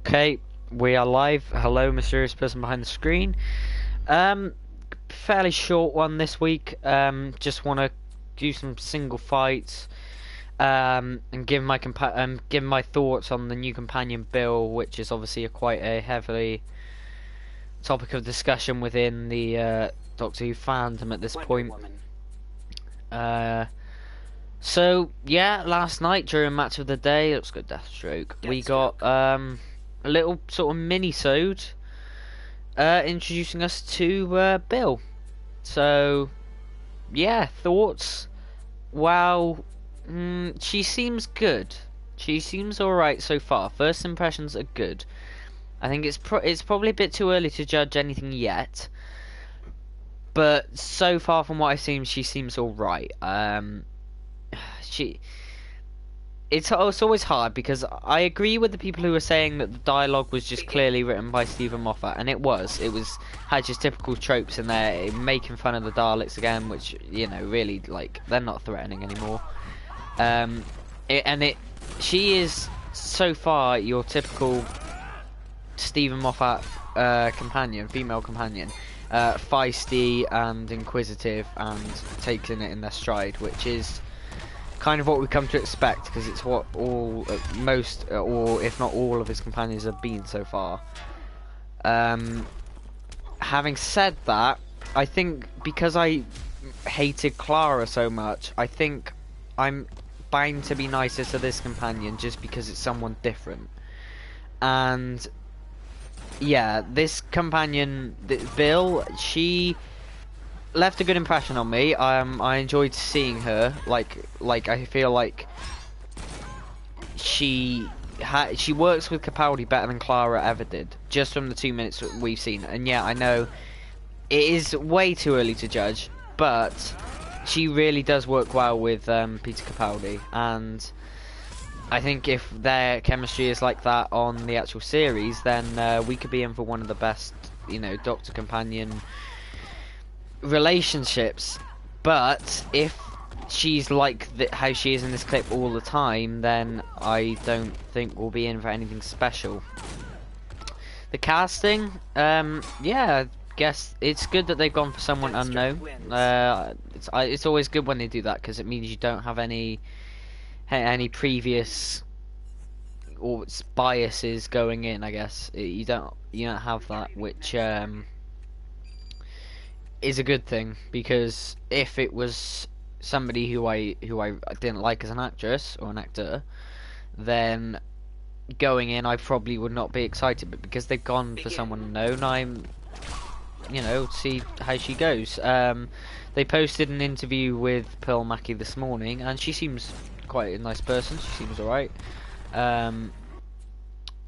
Okay, we are live. Hello, mysterious person behind the screen. Um, Fairly short one this week. Just want to do some single fights. And give my thoughts on the new companion bill, which is obviously quite a heavily topic of discussion within the Doctor Who fandom at this point. Uh, so yeah, last night during match of the day, let's go Deathstroke. We got a little sort of mini-sode introducing us to Bill. So yeah, thoughts. Wow, she seems good. She seems alright so far. First impressions are good. I think it's probably a bit too early to judge anything yet, but so far from what I've seen, she seems alright. She it's always hard because I agree with the people who are saying that the dialogue was just clearly written by Stephen Moffat, and it was. It was had just typical tropes in there, making fun of the Daleks again, which really like they're not threatening anymore. Um, she is so far your typical Stephen Moffat female companion, feisty and inquisitive and taking it in their stride, which is kind of what we come to expect because it's what most or if not all of his companions have been so far. Having said that, I think because I hated Clara so much, I think I'm bound to be nicer to this companion just because it's someone different. And yeah, this companion, Bill, she left a good impression on me. I enjoyed seeing her. Like I feel like she works with Capaldi better than Clara ever did, just from the 2 minutes we've seen. And yeah, I know it is way too early to judge, but she really does work well with Peter Capaldi, and I think if their chemistry is like that on the actual series, then we could be in for one of the best, Doctor companion relationships. But if she's like how she is in this clip all the time, then I don't think we'll be in for anything special. The casting, yeah, I guess it's good that they've gone for someone unknown. It's always good when they do that because it means you don't have any previous or biases going in. I guess you don't have that, which is a good thing, because if it was somebody who I didn't like as an actress or an actor, then going in I probably would not be excited. But because they've gone for someone unknown, I'm see how she goes. They posted an interview with Pearl Mackie this morning, and she seems quite a nice person. She seems alright.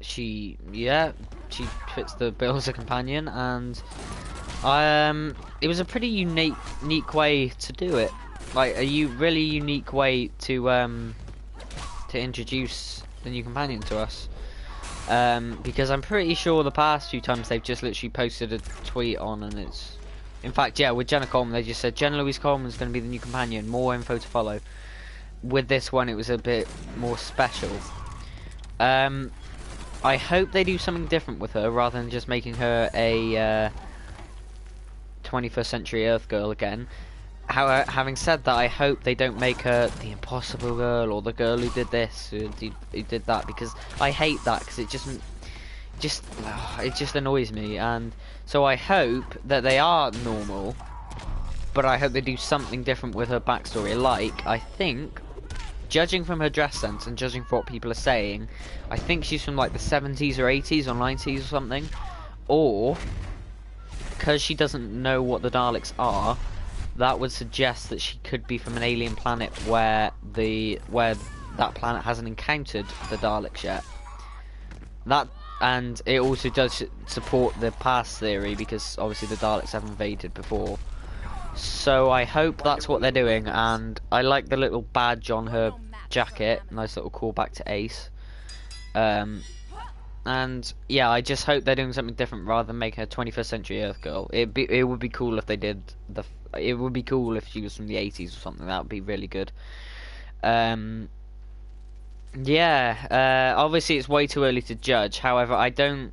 She fits the bill as a companion, and it was a pretty unique way to do it. Like really unique way to introduce the new companion to us. Because I'm pretty sure the past few times they've just literally posted a tweet on, and it's, in fact, yeah, with Jenna Coleman they just said Jenna Louise Coleman's going to be the new companion, more info to follow. With this one it was a bit more special. I hope they do something different with her rather than just making her a 21st century Earth girl again. Having said that, I hope they don't make her the impossible girl or the girl who did this, who did that, because I hate that, because it just annoys me. And so I hope that they are normal, but I hope they do something different with her backstory. Like, I think, judging from her dress sense and judging from what people are saying, I think she's from like the 70s or 80s or 90s or something. Or, because she doesn't know what the Daleks are, that would suggest that she could be from an alien planet where that planet hasn't encountered the Daleks yet. And it also does support the past theory, because obviously the Daleks have invaded before. So I hope that's what they're doing, and I like the little badge on her jacket, nice little callback to Ace. And yeah, I just hope they're doing something different rather than making her 21st century Earth girl. It would be cool if they did it would be cool if she was from the 80s or something. That would be really good. Yeah, obviously it's way too early to judge. However, I don't.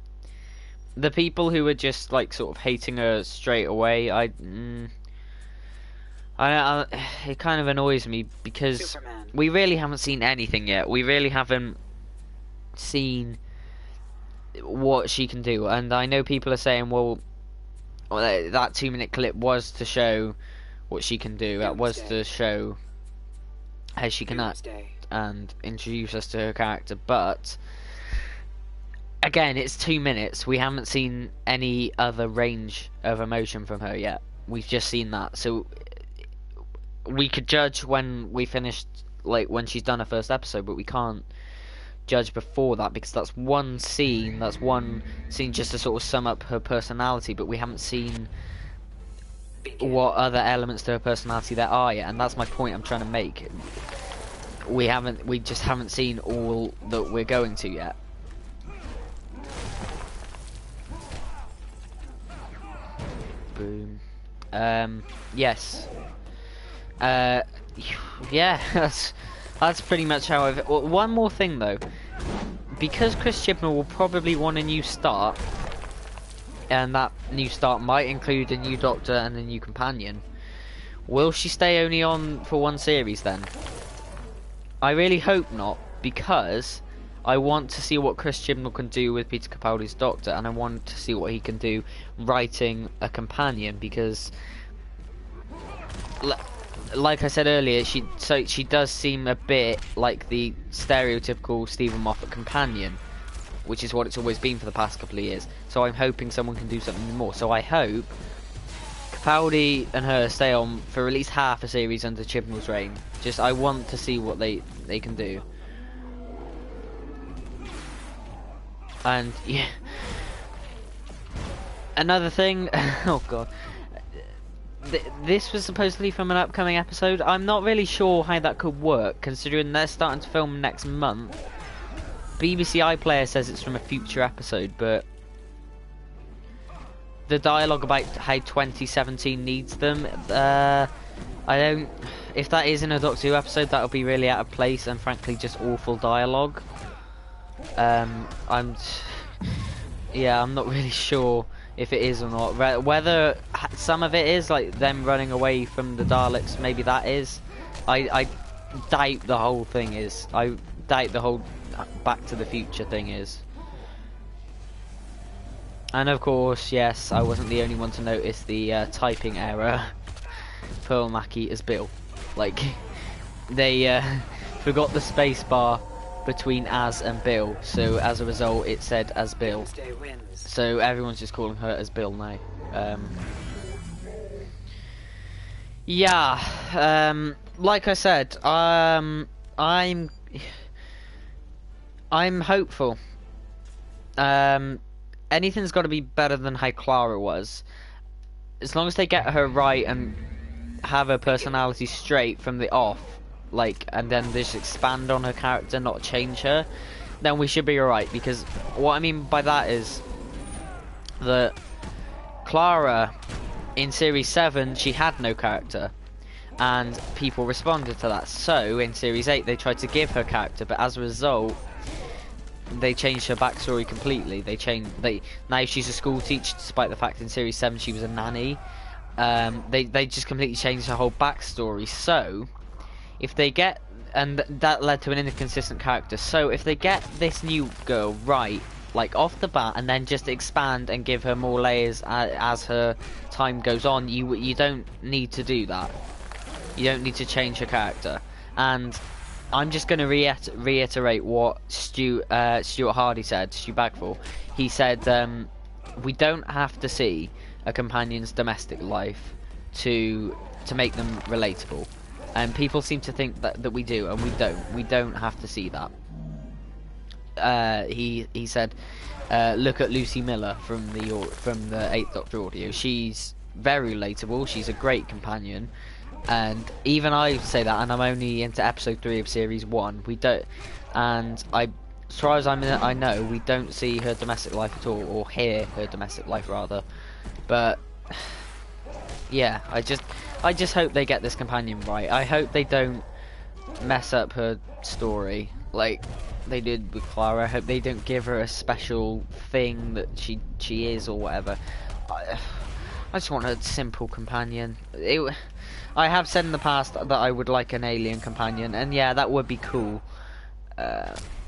The people who are just like sort of hating her straight away, it kind of annoys me because Superman. we really haven't seen anything yet. We really haven't seen what she can do, and I know people are saying, well, that 2 minute clip was to show what she can do. That was to show how she can act and introduce us to her character, but again, it's 2 minutes. We haven't seen any other range of emotion from her yet. We've just seen that, so we could judge when we finished, like when she's done her first episode, but we can't judge before that because that's one scene. That's one scene just to sort of sum up her personality, but we haven't seen what other elements to her personality there are yet, and that's my point I'm trying to make. We just haven't seen all that we're going to yet. Boom. Yes. Yeah, that's pretty much how I've. Well, one more thing though, because Chris Chibnall will probably want a new start, and that new start might include a new Doctor and a new companion. Will she stay only on for one series then? I really hope not, because I want to see what Chris Chibnall can do with Peter Capaldi's Doctor, and I want to see what he can do writing a companion, because like I said earlier, she does seem a bit like the stereotypical Stephen Moffat companion, which is what it's always been for the past couple of years. So I'm hoping someone can do something more. So I hope Capaldi and her stay on for at least half a series under Chibnall's reign. I want to see what they can do. And yeah, another thing. Oh god, this was supposedly from an upcoming episode. I'm not really sure how that could work, considering they're starting to film next month. BBC iPlayer says it's from a future episode, but the dialogue about how 2017 needs them, I don't. If that is in a Doctor Who episode, that'll be really out of place and frankly just awful dialogue. I'm not really sure if it is or not. Whether some of it is like them running away from the Daleks, maybe that is. I doubt the whole thing is. I doubt the whole Back to the Future thing is. And of course, yes, I wasn't the only one to notice the typing error. Pearl Mackie as Bill. Like, they forgot the space bar between as and Bill, so as a result it said as Bill. So everyone's just calling her as Bill now. Yeah, like I said, I'm hopeful. Anything's got to be better than how Clara was. As long as they get her right and have her personality straight from the off, like, and then just expand on her character, not change her, then we should be alright. Because what I mean by that is that Clara in series 7, she had no character, and people responded to that. So in series 8 they tried to give her character, but as a result they changed her backstory completely. Now she's a school teacher, despite the fact in series 7 she was a nanny. They just completely changed her whole backstory. So if they get, and that led to an inconsistent character. So if they get this new girl right, like off the bat, and then just expand and give her more layers as her time goes on, you don't need to do that. You don't need to change her character. And I'm just going to reiterate what Stuart Hardy said, Stu Bagful. He said, we don't have to see a companion's domestic life to make them relatable. And people seem to think that we do, and we don't. We don't have to see that. He said, look at Lucy Miller from the 8th Doctor audio. She's very relatable. She's a great companion. And even I say that, and I'm only into episode 3 of series 1. We don't, and as far as I know, we don't see her domestic life at all, or hear her domestic life rather. But yeah, I just hope they get this companion right. I hope they don't mess up her story. like they did with Clara. I hope they don't give her a special thing that she is or whatever. I just want a simple companion. I have said in the past that I would like an alien companion, and yeah, that would be cool.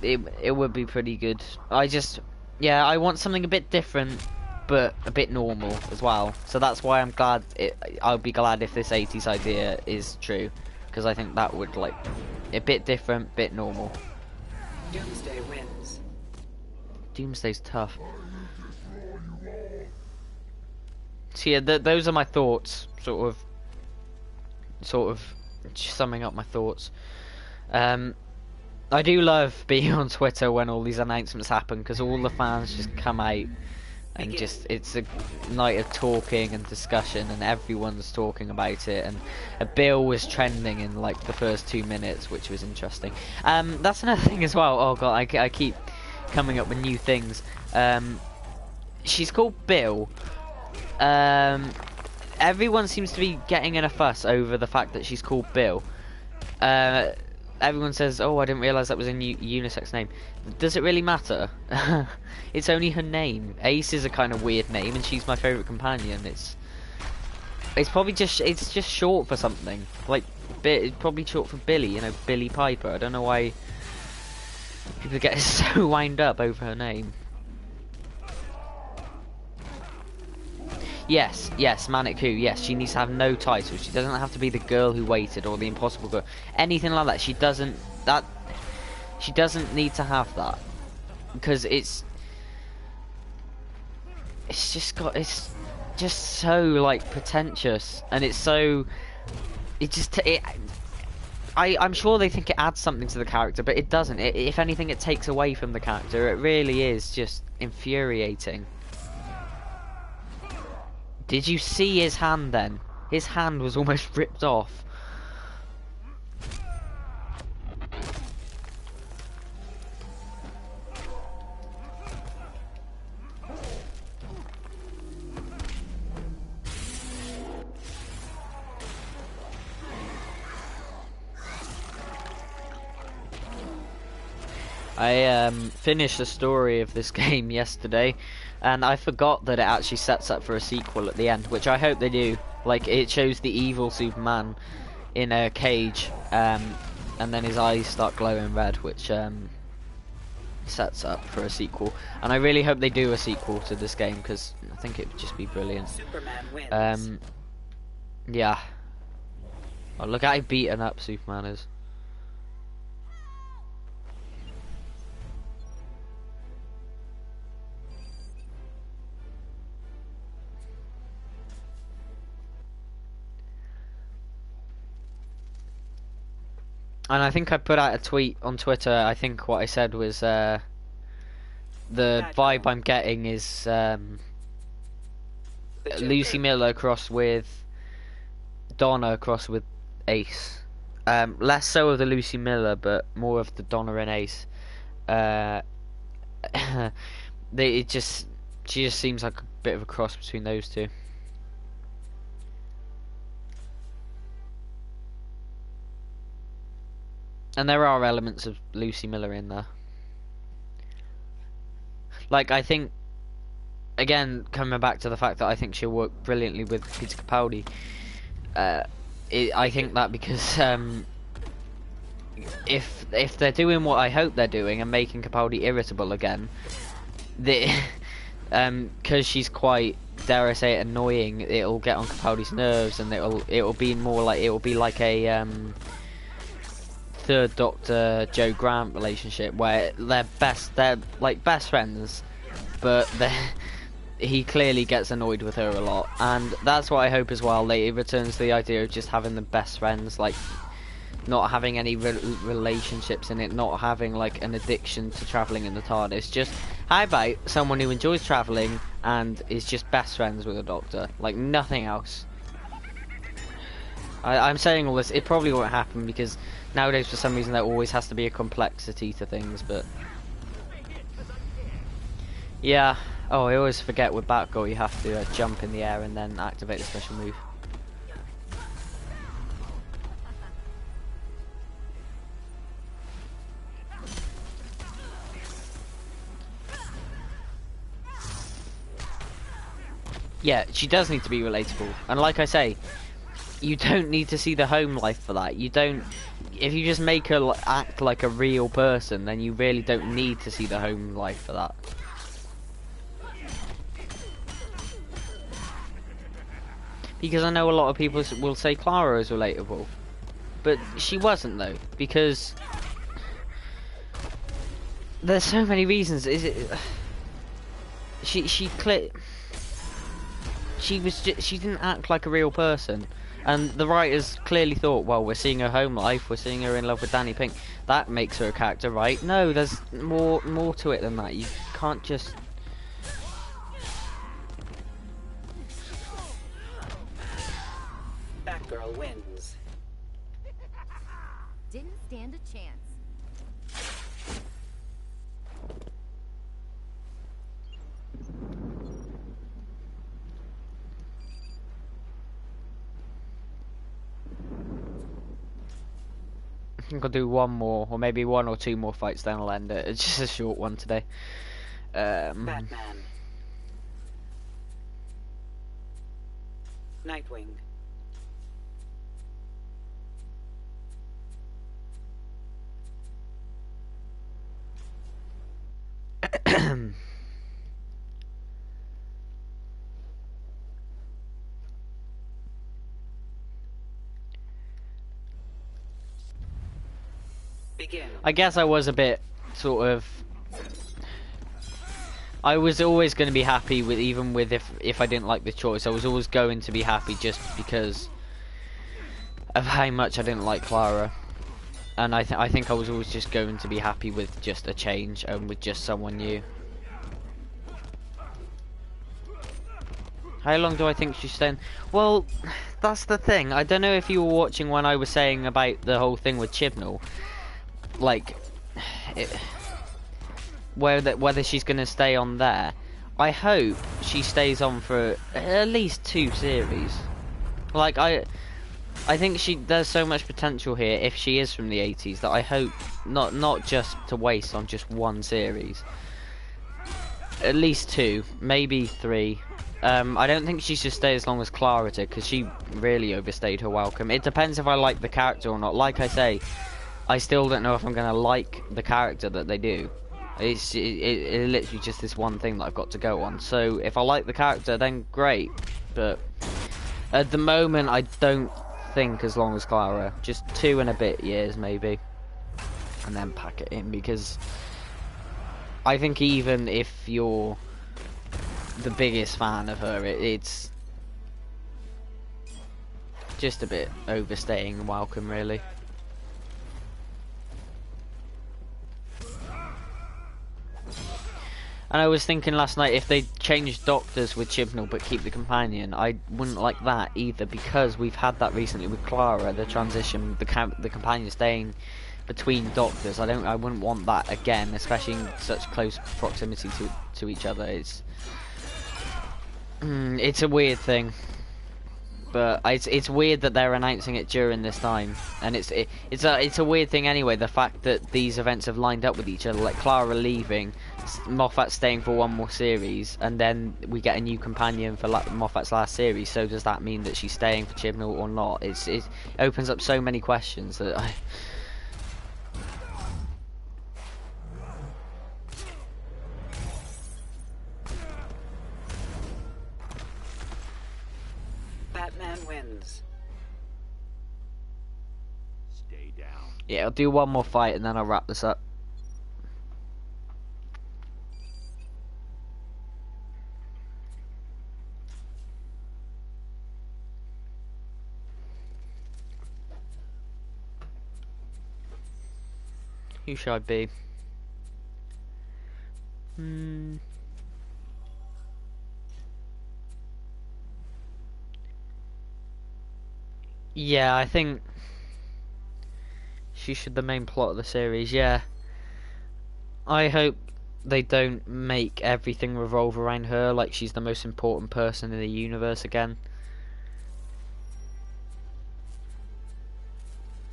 It would be pretty good. Yeah, I want something a bit different, but a bit normal as well. So that's why I'm glad. I'll be glad if this 80s idea is true, because I think that would like a bit different, bit normal. Doomsday wins. Doomsday's tough. So yeah, those are my thoughts. Sort of summing up my thoughts. I do love being on Twitter when all these announcements happen, because all the fans just come out and it's a night of talking and discussion, and everyone's talking about it, and a bill was trending in like the first 2 minutes, which was interesting. That's another thing as well. Oh god, I keep coming up with new things. She's called Bill. Everyone seems to be getting in a fuss over the fact that she's called Bill. Everyone says, "Oh, I didn't realise that was a unisex name." Does it really matter? It's only her name. Ace is a kind of weird name, and she's my favourite companion. It's probably just short for something. Like it's probably short for Billy. You know, Billy Piper. I don't know why people get so wound up over her name. Yes, Manic Who, yes, she needs to have no title. She doesn't have to be the girl who waited or the impossible girl. Anything like that. She doesn't need to have that. Because it's just so like pretentious, and it's so I'm sure they think it adds something to the character, but it doesn't. If anything, it takes away from the character. It really is just infuriating. Did you see his hand then? His hand was almost ripped off. I finished the story of this game yesterday, and I forgot that it actually sets up for a sequel at the end, which I hope they do. Like, it shows the evil Superman in a cage, and then his eyes start glowing red, which sets up for a sequel. And I really hope they do a sequel to this game, because I think it would just be brilliant. Superman wins. Yeah. Oh, look at how beaten up Superman is. And I think I put out a tweet on Twitter. I think what I said was the vibe I'm getting is Lucy Miller crossed with Donna crossed with Ace. Less so of the Lucy Miller, but more of the Donna and Ace. She just seems like a bit of a cross between those two. And there are elements of Lucy Miller in there. Like, I think, again, coming back to the fact that I think she'll work brilliantly with Peter Capaldi. I think that because if they're doing what I hope they're doing and making Capaldi irritable again, because she's quite, dare I say it, annoying, it'll get on Capaldi's nerves, and it'll be like a Third Doctor Joe Grant relationship where they're like best friends, but he clearly gets annoyed with her a lot, and that's what I hope as well. It returns to the idea of just having the best friends, like not having any relationships in it, not having like an addiction to travelling in the TARDIS. Just how about someone who enjoys travelling and is just best friends with a Doctor, like nothing else. I'm saying all this, it probably won't happen because nowadays for some reason there always has to be a complexity to things, but yeah. Oh, I always forget with Batgirl you have to jump in the air and then activate the special move. Yeah, she does need to be relatable. And like I say, you don't need to see the home life for that. You don't. If you just make her act like a real person, then you really don't need to see the home life for that. Because I know a lot of people will say Clara is relatable, but she wasn't though. Because there's so many reasons. Is it? She she didn't act like a real person. And the writers clearly thought, well, we're seeing her home life, we're seeing her in love with Danny Pink. That makes her a character, right? No, there's more to it than that. You can't just... Batgirl wins. Didn't stand a chance. I think I'll do one more, or maybe one or two more fights, then I'll end it. It's just a short one today. Batman. Nightwing. Begin. I guess I was a bit, sort of... I was always going to be happy with, even with if I didn't like the choice, I was always going to be happy just because of how much I didn't like Clara. And I think I was always just going to be happy with just a change and with just someone new. How long do I think she's staying? Well, that's the thing. I don't know if you were watching when I was saying about the whole thing with Chibnall. Like, whether she's going to stay on there. I hope she stays on for at least 2 series. Like, I think there's so much potential here if she is from the 80s that I hope not just to waste on just 1 series. At least 2, maybe 3. I don't think she should stay as long as Clara did, because she really overstayed her welcome. It depends if I like the character or not. Like I say, I still don't know if I'm going to like the character that they do. It's literally just this one thing that I've got to go on. So if I like the character, then great. But at the moment, I don't think as long as Clara. Just 2 and a bit years, maybe. And then pack it in, because I think even if you're the biggest fan of her, it's just a bit overstaying welcome, really. And I was thinking last night, if they changed doctors with Chibnall but keep the companion, I wouldn't like that either, because we've had that recently with Clara, the transition, the companion staying between doctors. I wouldn't want that again, especially in such close proximity to each other. It's a weird thing, but it's weird that they're announcing it during this time, and it's a weird thing anyway. The fact that these events have lined up with each other, like Clara leaving, Moffat staying for 1 more series, and then we get a new companion for Moffat's last series. So does that mean that she's staying for Chibnall or not? It opens up so many questions that I. Batman wins. Stay down. Yeah, I'll do 1 more fight and then I'll wrap this up. Who should I be? Yeah, I think she should the main plot of the series, yeah. I hope they don't make everything revolve around her, like she's the most important person in the universe again.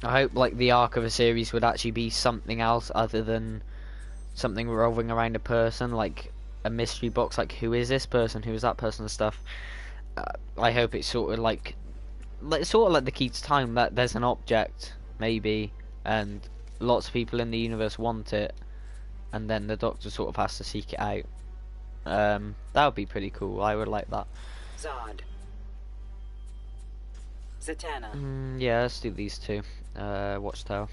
I hope like the arc of a series would actually be something else other than something revolving around a person, like a mystery box, like who is this person, who is that person, and stuff. I hope it's sort of like the key to time, that there's an object maybe, and lots of people in the universe want it, and then the Doctor sort of has to seek it out. That would be pretty cool. I would like that. Zod. Zatanna. Yeah, let's do these two. Watchtower.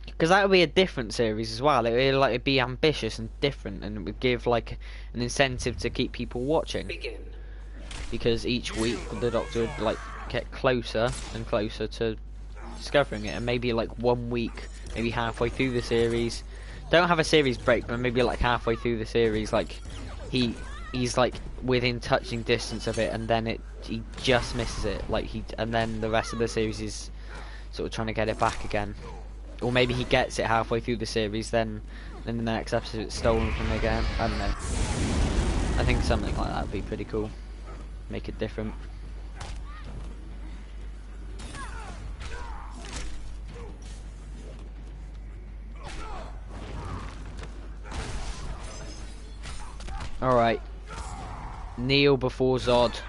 Because that would be a different series as well. It'd be ambitious and different, and it would give like an incentive to keep people watching. Begin. Because each week the Doctor would like get closer and closer to discovering it, and maybe like 1 week, maybe halfway through the series, don't have a series break, but maybe like halfway through the series, like he's like within touching distance of it, and then he just misses it, like and then the rest of the series is sort of trying to get it back again. Or maybe he gets it halfway through the series, then in the next episode it's stolen from him again. I don't know. I think something like that would be pretty cool. Make it different. Alright. Kneel before Zod.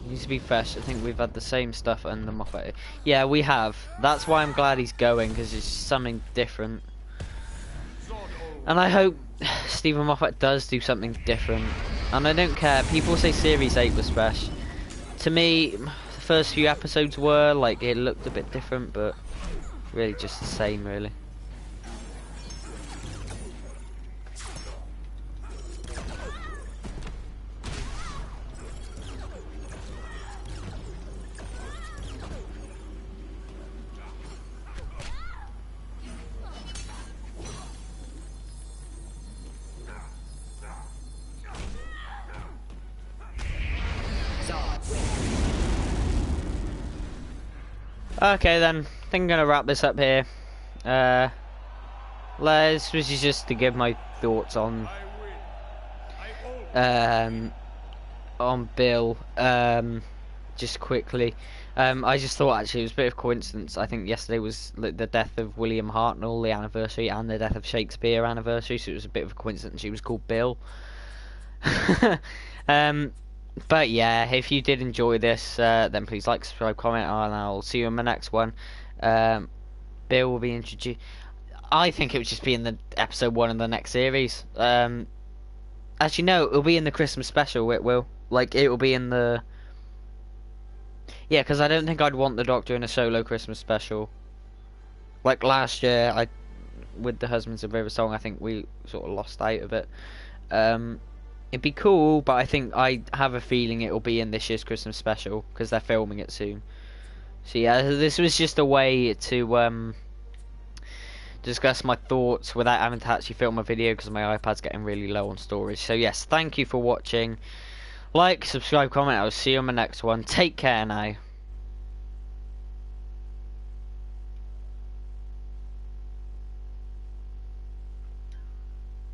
Needs to be fresh. I think we've had the same stuff and the Moffat. Yeah, we have. That's why I'm glad he's going, because it's something different. And I hope Stephen Moffat does do something different. And I don't care. People say Series 8 was fresh. To me, the first few episodes were, like, it looked a bit different, but really just the same, really. Okay then, I think I'm gonna wrap this up here. This was just to give my thoughts on Bill. Just quickly, I just thought actually it was a bit of coincidence. I think yesterday was the death of William Hartnell, the anniversary, and the death of Shakespeare anniversary, so it was a bit of a coincidence. He was called Bill. But yeah, if you did enjoy this, then please like, subscribe, comment, and I'll see you in the next one. Bill will be introduced. I think it would just be in the episode 1 of the next series. Actually, no, it'll be in the Christmas special. It will. Like, it will be in the. Yeah, because I don't think I'd want the Doctor in a solo Christmas special. Like last year, with the Husbands of River song, I think we sort of lost out of it. It'd be cool, but I think I have a feeling it'll be in this year's Christmas special because they're filming it soon. So yeah, this was just a way to discuss my thoughts without having to actually film a video because my iPad's getting really low on storage. So yes, thank you for watching. Like, subscribe, comment. I'll see you on the next one. Take care now.